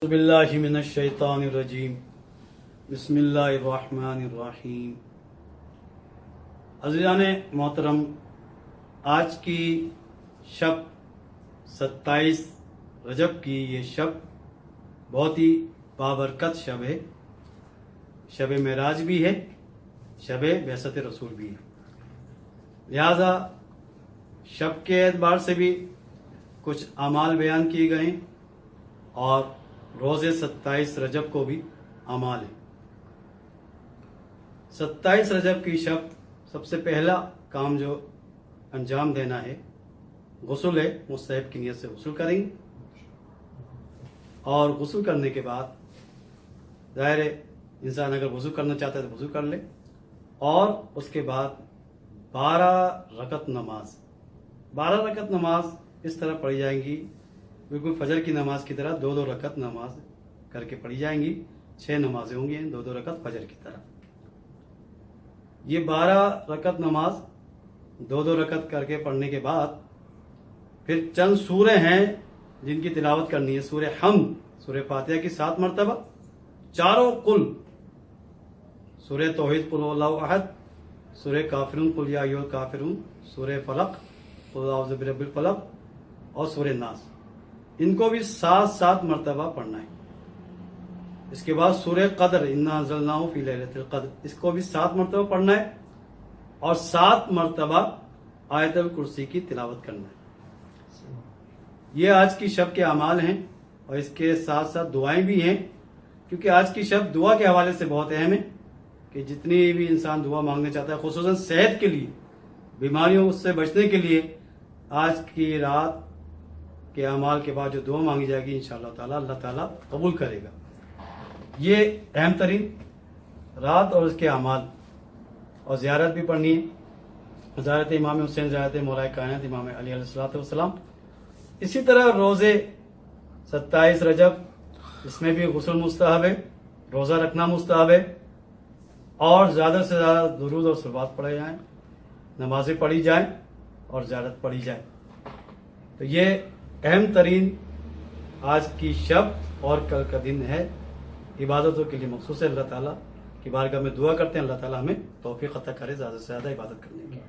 اعوذ باللہ من الشیطان الرجیم بسم اللہ الرحمن الرحیم۔ عزیزان محترم، آج کی شب 27 رجب کی یہ شب بہت ہی بابرکت شب ہے، شب معراج بھی ہے، شب بعثت رسول بھی ہے۔ لہذا شب کے اعتبار سے بھی کچھ اعمال بیان کیے گئے ہیں اور روزے 27 رجب کو بھی اعمال ہے۔ 27 رجب کی شب سب سے پہلا کام جو انجام دینا ہے غسل ہے، مستحب کی نیت سے غسل کریں گے اور غسل کرنے کے بعد ظاہر ہے انسان اگر وضو کرنا چاہتا ہے تو وضو کر لے، اور اس کے بعد 12 رکعت نماز اس طرح پڑھی جائیں گی، بالکل فجر کی نماز کی طرح 2 رکعت نماز کر کے پڑھی جائیں گی۔ 6 نمازیں ہوں گی، 2 رکعت فجر کی طرح۔ یہ 12 رکعت نماز 2 رکعت کر کے پڑھنے کے بعد پھر چند سورے ہیں جن کی تلاوت کرنی ہے۔ سورہ حمد، سورہ فاتحہ کی 7 مرتبہ، چاروں قل، سورہ توحید قل اللہ احد، سورہ کافرون قل یا ایھا الکافرون، سورہ فلق قل اعوذ برب الفلق اور سورہ ناس، ان کو بھی 7 مرتبہ پڑھنا ہے۔ اس کے بعد سورہ قدر انا انزلناہ فی لیلۃ القدر، اس کو بھی 7 مرتبہ پڑھنا ہے اور 7 مرتبہ آیت الکرسی کی تلاوت کرنا ہے۔ یہ آج کی شب کے اعمال ہیں اور اس کے ساتھ ساتھ دعائیں بھی ہیں، کیونکہ آج کی شب دعا کے حوالے سے بہت اہم ہے کہ جتنی بھی انسان دعا مانگنا چاہتا ہے، خصوصاً صحت کے لیے، بیماریوں سے بچنے کے لیے، آج کی رات کے اعمال کے بعد جو دعا مانگی جائے گی انشاءاللہ تعالی اللہ تعالیٰ قبول کرے گا۔ یہ اہم ترین رات اور اس کے اعمال، اور زیارت بھی پڑھنی ہے، زیارت امام حسین، زیارت مولا کائنات امام علی علیہ السلام۔ اسی طرح روزے 27 رجب، اس میں بھی غسل مستحب ہے، روزہ رکھنا مستحب ہے، اور زیادہ سے زیادہ درود اور صلوات پڑھے جائیں، نمازیں پڑھی جائیں اور زیارت پڑھی جائے۔ تو یہ اہم ترین آج کی شب اور کل کا دن ہے، عبادتوں کے لیے مخصوص ہے۔ اللہ تعالیٰ کی بارگاہ میں دعا کرتے ہیں اللہ تعالیٰ ہمیں توفیق عطا کرے زیادہ سے زیادہ عبادت کرنے کی۔